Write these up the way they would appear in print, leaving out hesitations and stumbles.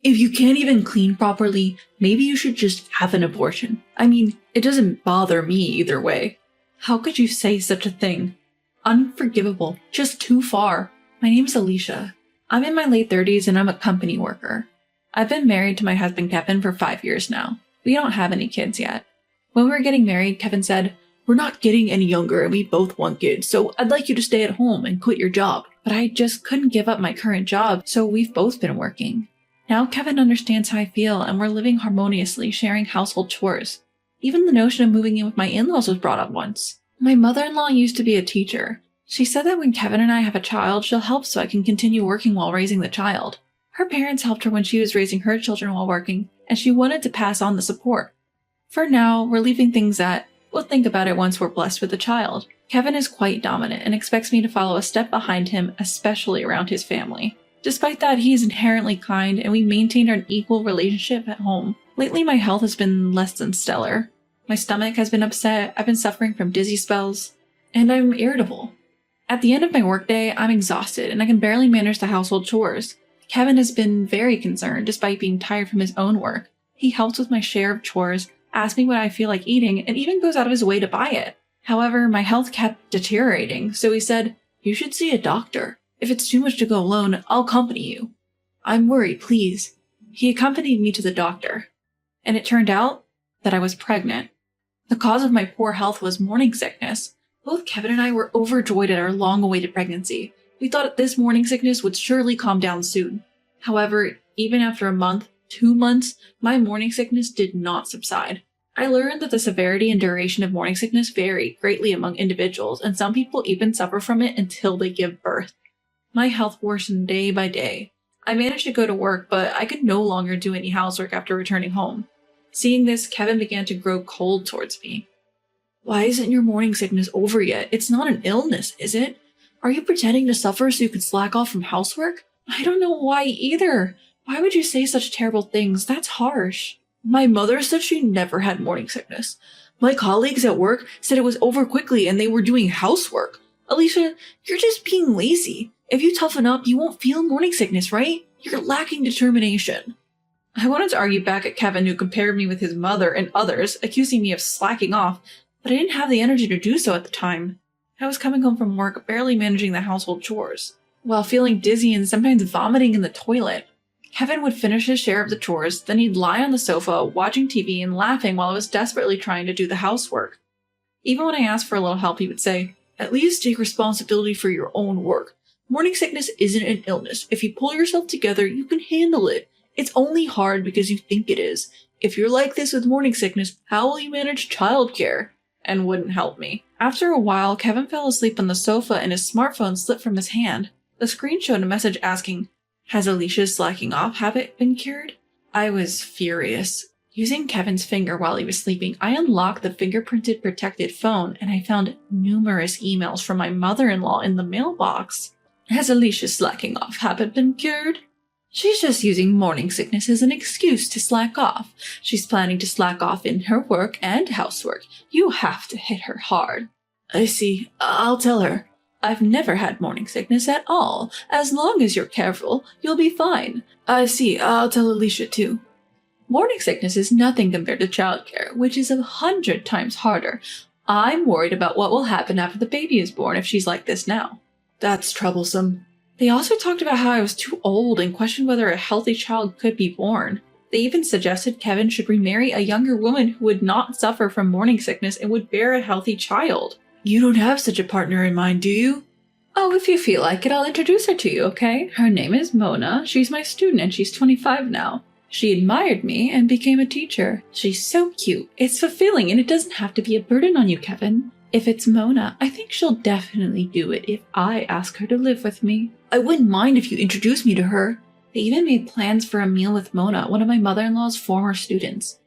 If you can't even clean properly, maybe you should just have an abortion. I mean, it doesn't bother me either way. How could you say such a thing? Unforgivable. Just too far. My name's Alicia. I'm in my late 30s and I'm a company worker. I've been married to my husband Kevin for 5 years now. We don't have any kids yet. When we were getting married, Kevin said, "We're not getting any younger and we both want kids, so I'd like you to stay at home and quit your job." But I just couldn't give up my current job, so we've both been working. Now Kevin understands how I feel and we're living harmoniously, sharing household chores. Even the notion of moving in with my in-laws was brought up once. My mother-in-law used to be a teacher. She said that when Kevin and I have a child, she'll help so I can continue working while raising the child. Her parents helped her when she was raising her children while working, and she wanted to pass on the support. For now, we're leaving things at, we'll think about it once we're blessed with a child. Kevin is quite dominant and expects me to follow a step behind him, especially around his family. Despite that, he is inherently kind and we maintained an equal relationship at home. Lately, my health has been less than stellar. My stomach has been upset, I've been suffering from dizzy spells, and I'm irritable. At the end of my workday, I'm exhausted and I can barely manage the household chores. Kevin has been very concerned despite being tired from his own work. He helps with my share of chores, asks me what I feel like eating, and even goes out of his way to buy it. However, my health kept deteriorating, so he said, "You should see a doctor. If it's too much to go alone, I'll accompany you." "I'm worried, please." He accompanied me to the doctor, and it turned out that I was pregnant. The cause of my poor health was morning sickness. Both Kevin and I were overjoyed at our long-awaited pregnancy. We thought this morning sickness would surely calm down soon. However, even after a month, 2 months, my morning sickness did not subside. I learned that the severity and duration of morning sickness vary greatly among individuals, and some people even suffer from it until they give birth. My health worsened day by day. I managed to go to work, but I could no longer do any housework after returning home. Seeing this, Kevin began to grow cold towards me. "Why isn't your morning sickness over yet? It's not an illness, is it? Are you pretending to suffer so you could slack off from housework?" "I don't know why either. Why would you say such terrible things? That's harsh." "My mother said she never had morning sickness. My colleagues at work said it was over quickly and they were doing housework. Alicia, you're just being lazy. If you toughen up, you won't feel morning sickness, right? You're lacking determination." I wanted to argue back at Kevin, who compared me with his mother and others, accusing me of slacking off, but I didn't have the energy to do so at the time. I was coming home from work, barely managing the household chores, while feeling dizzy and sometimes vomiting in the toilet. Kevin would finish his share of the chores, then he'd lie on the sofa, watching TV and laughing while I was desperately trying to do the housework. Even when I asked for a little help, he would say, "At least take responsibility for your own work. Morning sickness isn't an illness. If you pull yourself together, you can handle it. It's only hard because you think it is. If you're like this with morning sickness, how will you manage childcare?" And wouldn't help me. After a while, Kevin fell asleep on the sofa and his smartphone slipped from his hand. The screen showed a message asking, "Has Alicia's slacking off habit been cured?" I was furious. Using Kevin's finger while he was sleeping, I unlocked the fingerprinted protected phone and I found numerous emails from my mother-in-law in the mailbox. "Has Alicia's slacking off habit been cured? She's just using morning sickness as an excuse to slack off. She's planning to slack off in her work and housework. You have to hit her hard." "I see. I'll tell her. I've never had morning sickness at all. As long as you're careful, you'll be fine." "I see. I'll tell Alicia too." Morning sickness is nothing compared to childcare, which is 100 times harder. I'm worried about what will happen after the baby is born if she's like this now. That's troublesome. They also talked about how I was too old and questioned whether a healthy child could be born. They even suggested Kevin should remarry a younger woman who would not suffer from morning sickness and would bear a healthy child. "You don't have such a partner in mind, do you?" "Oh, if you feel like it, I'll introduce her to you, okay? Her name is Mona. She's my student and she's 25 now. She admired me and became a teacher. She's so cute. It's fulfilling and it doesn't have to be a burden on you, Kevin. If it's Mona, I think she'll definitely do it if I ask her to live with me." "I wouldn't mind if you introduced me to her." They even made plans for a meal with Mona, one of my mother-in-law's former students.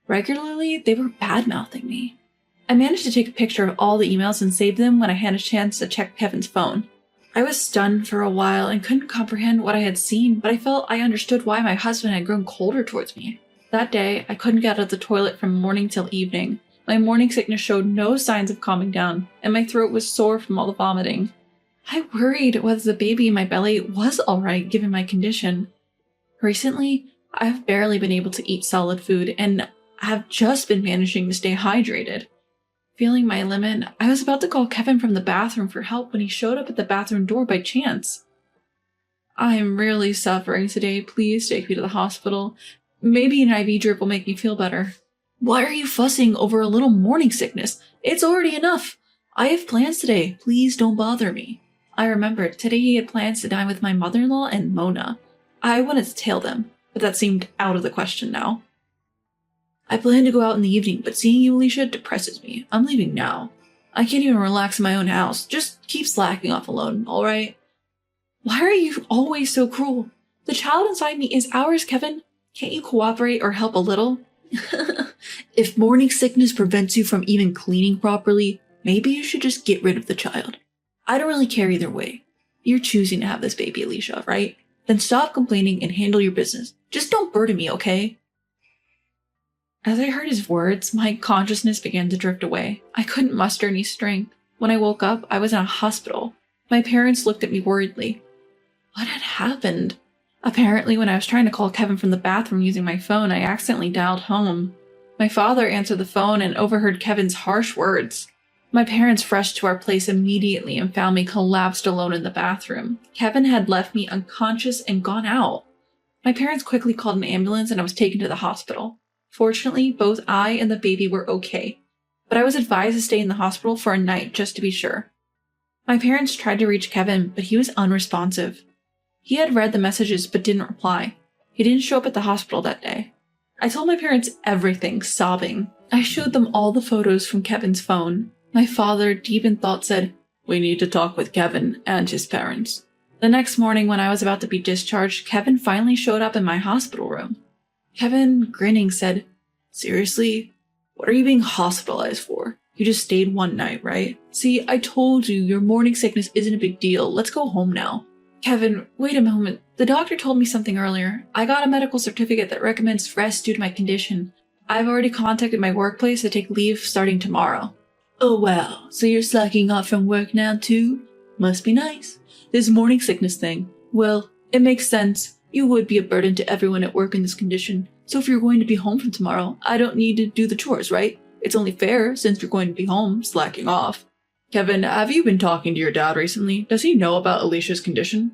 Regularly, they were bad-mouthing me. I managed to take a picture of all the emails and save them when I had a chance to check Kevin's phone. I was stunned for a while and couldn't comprehend what I had seen, but I felt I understood why my husband had grown colder towards me. That day, I couldn't get out of the toilet from morning till evening. My morning sickness showed no signs of calming down, and my throat was sore from all the vomiting. I worried whether the baby in my belly was alright given my condition. Recently, I've barely been able to eat solid food and have just been managing to stay hydrated. Feeling my limit, I was about to call Kevin from the bathroom for help when he showed up at the bathroom door by chance. I'm really suffering today. Please take me to the hospital. Maybe an IV drip will make me feel better. Why are you fussing over a little morning sickness? It's already enough. I have plans today. Please don't bother me. I remembered today he had plans to dine with my mother-in-law and Mona. I wanted to tail them, but that seemed out of the question now. I plan to go out in the evening, but seeing you, Alicia, depresses me. I'm leaving now. I can't even relax in my own house. Just keep slacking off alone, alright? Why are you always so cruel? The child inside me is ours, Kevin. Can't you cooperate or help a little? If morning sickness prevents you from even cleaning properly, maybe you should just get rid of the child. I don't really care either way. You're choosing to have this baby, Alicia, right? Then stop complaining and handle your business. Just don't burden me, okay? As I heard his words, my consciousness began to drift away. I couldn't muster any strength. When I woke up, I was in a hospital. My parents looked at me worriedly. What had happened? Apparently, when I was trying to call Kevin from the bathroom using my phone, I accidentally dialed home. My father answered the phone and overheard Kevin's harsh words. My parents rushed to our place immediately and found me collapsed alone in the bathroom. Kevin had left me unconscious and gone out. My parents quickly called an ambulance and I was taken to the hospital. Fortunately, both I and the baby were okay, but I was advised to stay in the hospital for a night just to be sure. My parents tried to reach Kevin, but he was unresponsive. He had read the messages but didn't reply. He didn't show up at the hospital that day. I told my parents everything, sobbing. I showed them all the photos from Kevin's phone. My father, deep in thought, said, "We need to talk with Kevin and his parents." The next morning, when I was about to be discharged, Kevin finally showed up in my hospital room. Kevin, grinning, said, "Seriously? What are you being hospitalized for? You just stayed one night, right? See, I told you your morning sickness isn't a big deal. Let's go home now." Kevin, wait a moment. The doctor told me something earlier. I got a medical certificate that recommends rest due to my condition. I've already contacted my workplace to take leave starting tomorrow. Oh wow, so you're slacking off from work now too? Must be nice. This morning sickness thing. Well, it makes sense. You would be a burden to everyone at work in this condition. So if you're going to be home from tomorrow, I don't need to do the chores, right? It's only fair since you're going to be home, slacking off. Kevin, have you been talking to your dad recently? Does he know about Alicia's condition?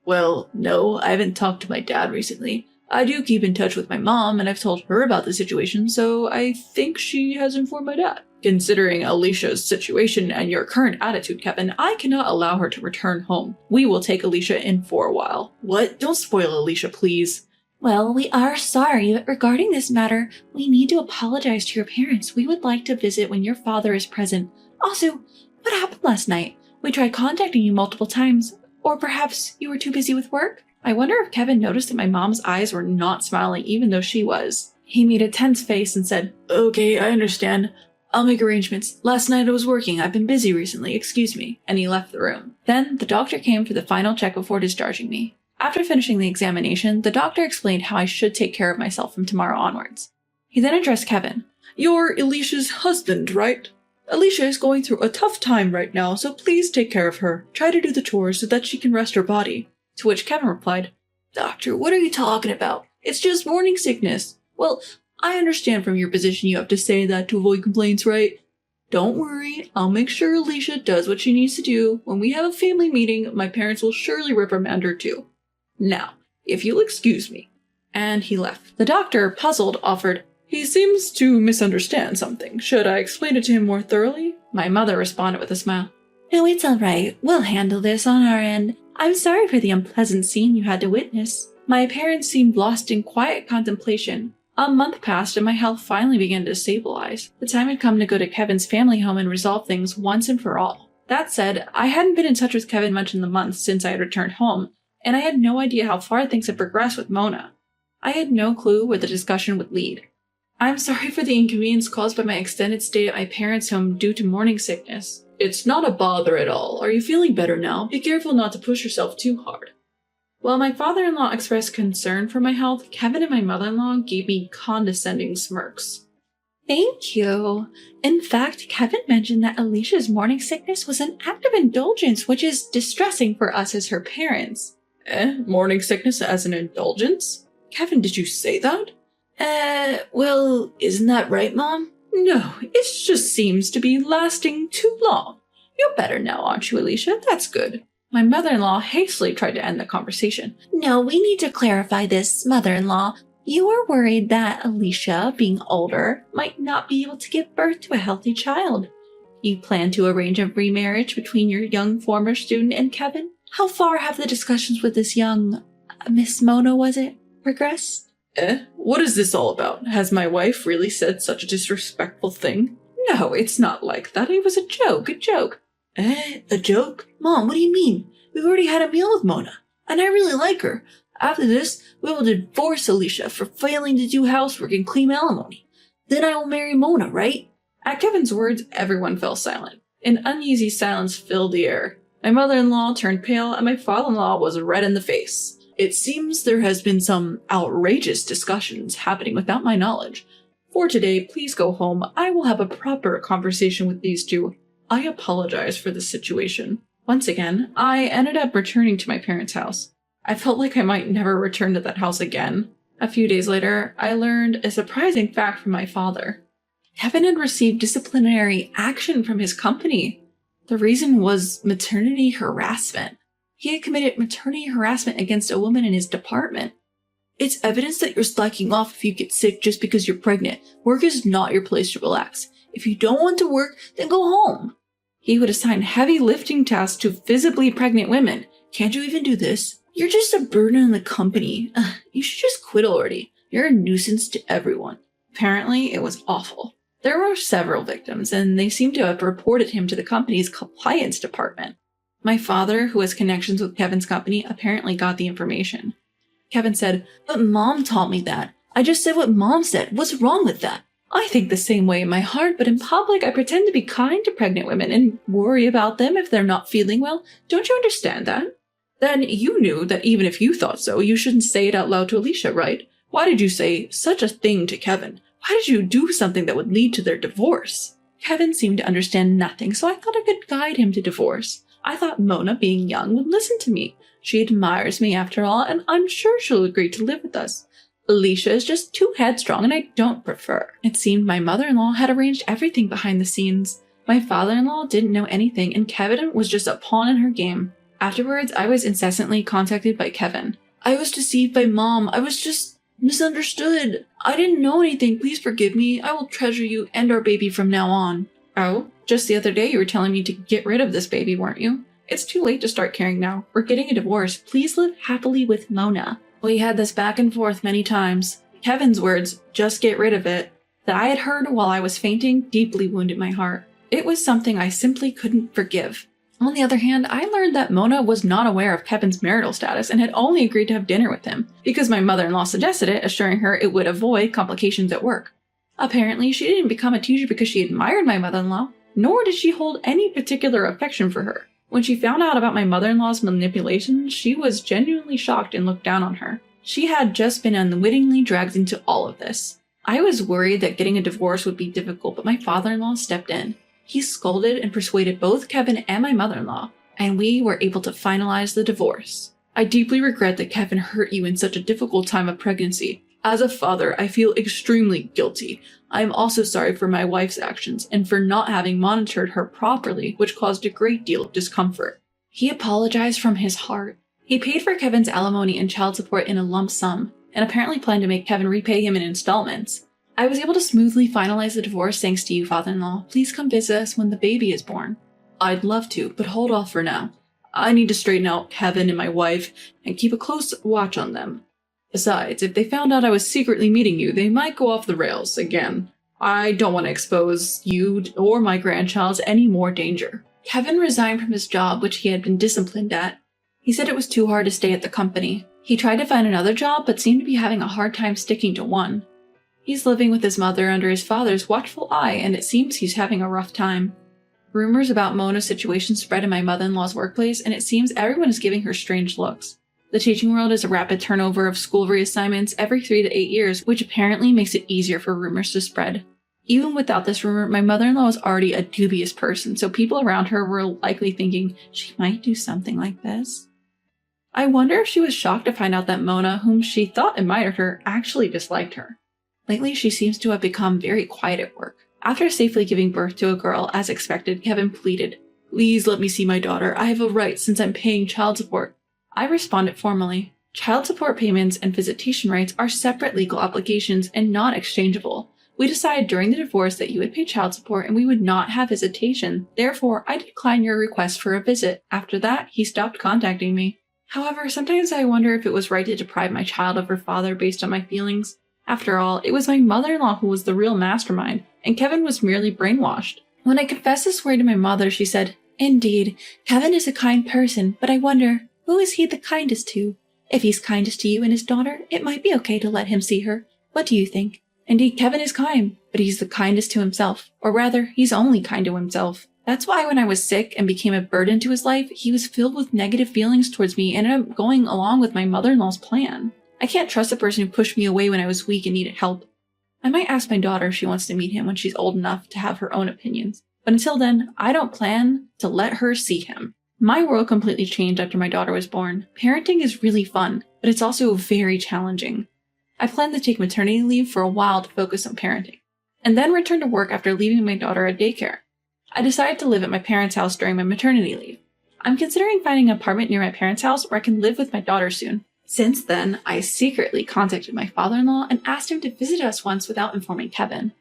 Well, no, I haven't talked to my dad recently. I do keep in touch with my mom, and I've told her about the situation, so I think she has informed my dad. Considering Alicia's situation and your current attitude, Kevin, I cannot allow her to return home. We will take Alicia in for a while. What? Don't spoil Alicia, please. Well, we are sorry, but regarding this matter, we need to apologize to your parents. We would like to visit when your father is present. Also, what happened last night? We tried contacting you multiple times. Or perhaps you were too busy with work? I wonder if Kevin noticed that my mom's eyes were not smiling even though she was. He made a tense face and said, "Okay, I understand. I'll make arrangements. Last night I was working. I've been busy recently. Excuse me." And he left the room. Then the doctor came for the final check before discharging me. After finishing the examination, the doctor explained how I should take care of myself from tomorrow onwards. He then addressed Kevin. "You're Alicia's husband, right? Alicia is going through a tough time right now, so please take care of her. Try to do the chores so that she can rest her body." To which Kevin replied, "Doctor, what are you talking about? It's just morning sickness." Well, I understand from your position you have to say that to avoid complaints, right? Don't worry, I'll make sure Alicia does what she needs to do. When we have a family meeting, my parents will surely reprimand her too. Now, if you'll excuse me. And he left. The doctor, puzzled, offered, "He seems to misunderstand something. Should I explain it to him more thoroughly?" My mother responded with a smile. "No, it's all right. We'll handle this on our end. I'm sorry for the unpleasant scene you had to witness." My parents seemed lost in quiet contemplation. A month passed and my health finally began to stabilize. The time had come to go to Kevin's family home and resolve things once and for all. That said, I hadn't been in touch with Kevin much in the months since I had returned home, and I had no idea how far things had progressed with Mona. I had no clue where the discussion would lead. I'm sorry for the inconvenience caused by my extended stay at my parents' home due to morning sickness. It's not a bother at all. Are you feeling better now? Be careful not to push yourself too hard. While my father-in-law expressed concern for my health, Kevin and my mother-in-law gave me condescending smirks. Thank you. In fact, Kevin mentioned that Alicia's morning sickness was an act of indulgence, which is distressing for us as her parents. Morning sickness as an indulgence? Kevin, did you say that? Well, isn't that right, Mom? No, it just seems to be lasting too long. You're better now, aren't you, Alicia? That's good. My mother-in-law hastily tried to end the conversation. No, we need to clarify this, mother-in-law. You are worried that Alicia, being older, might not be able to give birth to a healthy child. You plan to arrange a remarriage between your young former student and Kevin? How far have the discussions with this young Miss Mona, was it, progressed? What is this all about? Has my wife really said such a disrespectful thing? No, it's not like that. It was a joke. A joke? Mom, what do you mean? We've already had a meal with Mona, and I really like her. After this, we will divorce Alicia for failing to do housework and claim alimony. Then I will marry Mona, right? At Kevin's words, everyone fell silent. An uneasy silence filled the air. My mother-in-law turned pale, and my father-in-law was red in the face. It seems there has been some outrageous discussions happening without my knowledge. For today, please go home. I will have a proper conversation with these two. I apologize for the situation. Once again, I ended up returning to my parents' house. I felt like I might never return to that house again. A few days later, I learned a surprising fact from my father. Kevin had received disciplinary action from his company. The reason was maternity harassment. He had committed maternity harassment against a woman in his department. It's evidence that you're slacking off if you get sick just because you're pregnant. Work is not your place to relax. If you don't want to work, then go home. He would assign heavy lifting tasks to visibly pregnant women. Can't you even do this? You're just a burden on the company. You should just quit already. You're a nuisance to everyone. Apparently, it was awful. There were several victims, and they seemed to have reported him to the company's compliance department. My father, who has connections with Kevin's company, apparently got the information. Kevin said, "But Mom taught me that. I just said what Mom said. What's wrong with that? I think the same way in my heart, but in public I pretend to be kind to pregnant women and worry about them if they're not feeling well. Don't you understand that?" Then you knew that even if you thought so, you shouldn't say it out loud to Alicia, right? Why did you say such a thing to Kevin? Why did you do something that would lead to their divorce? Kevin seemed to understand nothing, so I thought I could guide him to divorce. I thought Mona, being young, would listen to me. She admires me after all, and I'm sure she'll agree to live with us. Alicia is just too headstrong, and I don't prefer. It seemed my mother-in-law had arranged everything behind the scenes. My father-in-law didn't know anything, and Kevin was just a pawn in her game. Afterwards, I was incessantly contacted by Kevin. I was deceived by Mom. I was just misunderstood. I didn't know anything. Please forgive me. I will treasure you and our baby from now on. Oh, just the other day you were telling me to get rid of this baby, weren't you? It's too late to start caring now. We're getting a divorce. Please live happily with Mona. We had this back and forth many times. Kevin's words, "just get rid of it," that I had heard while I was fainting deeply wounded my heart. It was something I simply couldn't forgive. On the other hand, I learned that Mona was not aware of Kevin's marital status and had only agreed to have dinner with him because my mother-in-law suggested it, assuring her it would avoid complications at work. Apparently, she didn't become a teacher because she admired my mother-in-law, nor did she hold any particular affection for her. When she found out about my mother-in-law's manipulations, she was genuinely shocked and looked down on her. She had just been unwittingly dragged into all of this. I was worried that getting a divorce would be difficult, but my father-in-law stepped in. He scolded and persuaded both Kevin and my mother-in-law, and we were able to finalize the divorce. I deeply regret that Kevin hurt you in such a difficult time of pregnancy. As a father, I feel extremely guilty. I am also sorry for my wife's actions and for not having monitored her properly, which caused a great deal of discomfort. He apologized from his heart. He paid for Kevin's alimony and child support in a lump sum, and apparently planned to make Kevin repay him in installments. I was able to smoothly finalize the divorce thanks to you, father-in-law. Please come visit us when the baby is born. I'd love to, but hold off for now. I need to straighten out Kevin and my wife and keep a close watch on them. Besides, if they found out I was secretly meeting you, they might go off the rails again. I don't want to expose you or my grandchild to any more danger. Kevin resigned from his job, which he had been disciplined at. He said it was too hard to stay at the company. He tried to find another job, but seemed to be having a hard time sticking to one. He's living with his mother under his father's watchful eye, and it seems he's having a rough time. Rumors about Mona's situation spread in my mother-in-law's workplace, and it seems everyone is giving her strange looks. The teaching world is a rapid turnover of school reassignments every 3 to 8 years, which apparently makes it easier for rumors to spread. Even without this rumor, my mother-in-law was already a dubious person, so people around her were likely thinking she might do something like this. I wonder if she was shocked to find out that Mona, whom she thought admired her, actually disliked her. Lately, she seems to have become very quiet at work. After safely giving birth to a girl, as expected, Kevin pleaded, "Please let me see my daughter. I have a right since I'm paying child support." I responded formally. Child support payments and visitation rights are separate legal obligations and not exchangeable. We decided during the divorce that you would pay child support and we would not have visitation. Therefore, I decline your request for a visit. After that, he stopped contacting me. However, sometimes I wonder if it was right to deprive my child of her father based on my feelings. After all, it was my mother-in-law who was the real mastermind, and Kevin was merely brainwashed. When I confessed this story to my mother, she said, "Indeed, Kevin is a kind person, but I wonder, who is he the kindest to? If he's kindest to you and his daughter, it might be okay to let him see her. What do you think?" Indeed, Kevin is kind, but he's the kindest to himself. Or rather, he's only kind to himself. That's why when I was sick and became a burden to his life, he was filled with negative feelings towards me and ended up going along with my mother-in-law's plan. I can't trust a person who pushed me away when I was weak and needed help. I might ask my daughter if she wants to meet him when she's old enough to have her own opinions. But until then, I don't plan to let her see him. My world completely changed after my daughter was born. Parenting is really fun, but it's also very challenging. I plan to take maternity leave for a while to focus on parenting, and then return to work after leaving my daughter at daycare. I decided to live at my parents' house during my maternity leave. I'm considering finding an apartment near my parents' house where I can live with my daughter soon. Since then, I secretly contacted my father-in-law and asked him to visit us once without informing Kevin.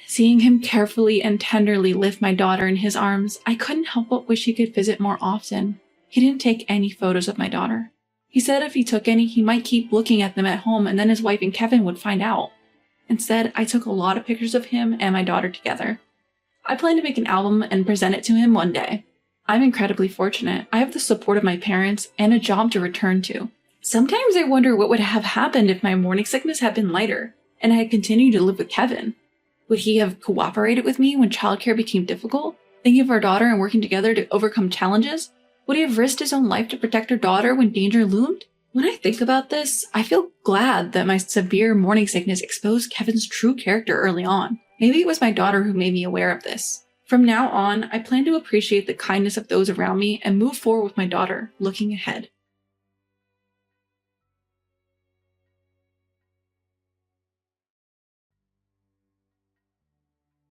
Seeing him carefully and tenderly lift my daughter in his arms, I couldn't help but wish he could visit more often. He didn't take any photos of my daughter. He said if he took any, he might keep looking at them at home and then his wife and Kevin would find out. Instead, I took a lot of pictures of him and my daughter together. I plan to make an album and present it to him one day. I'm incredibly fortunate. I have the support of my parents and a job to return to. Sometimes I wonder what would have happened if my morning sickness had been lighter and I had continued to live with Kevin. Would he have cooperated with me when childcare became difficult, thinking of our daughter and working together to overcome challenges? Would he have risked his own life to protect our daughter when danger loomed? When I think about this, I feel glad that my severe morning sickness exposed Kevin's true character early on. Maybe it was my daughter who made me aware of this. From now on, I plan to appreciate the kindness of those around me and move forward with my daughter, looking ahead.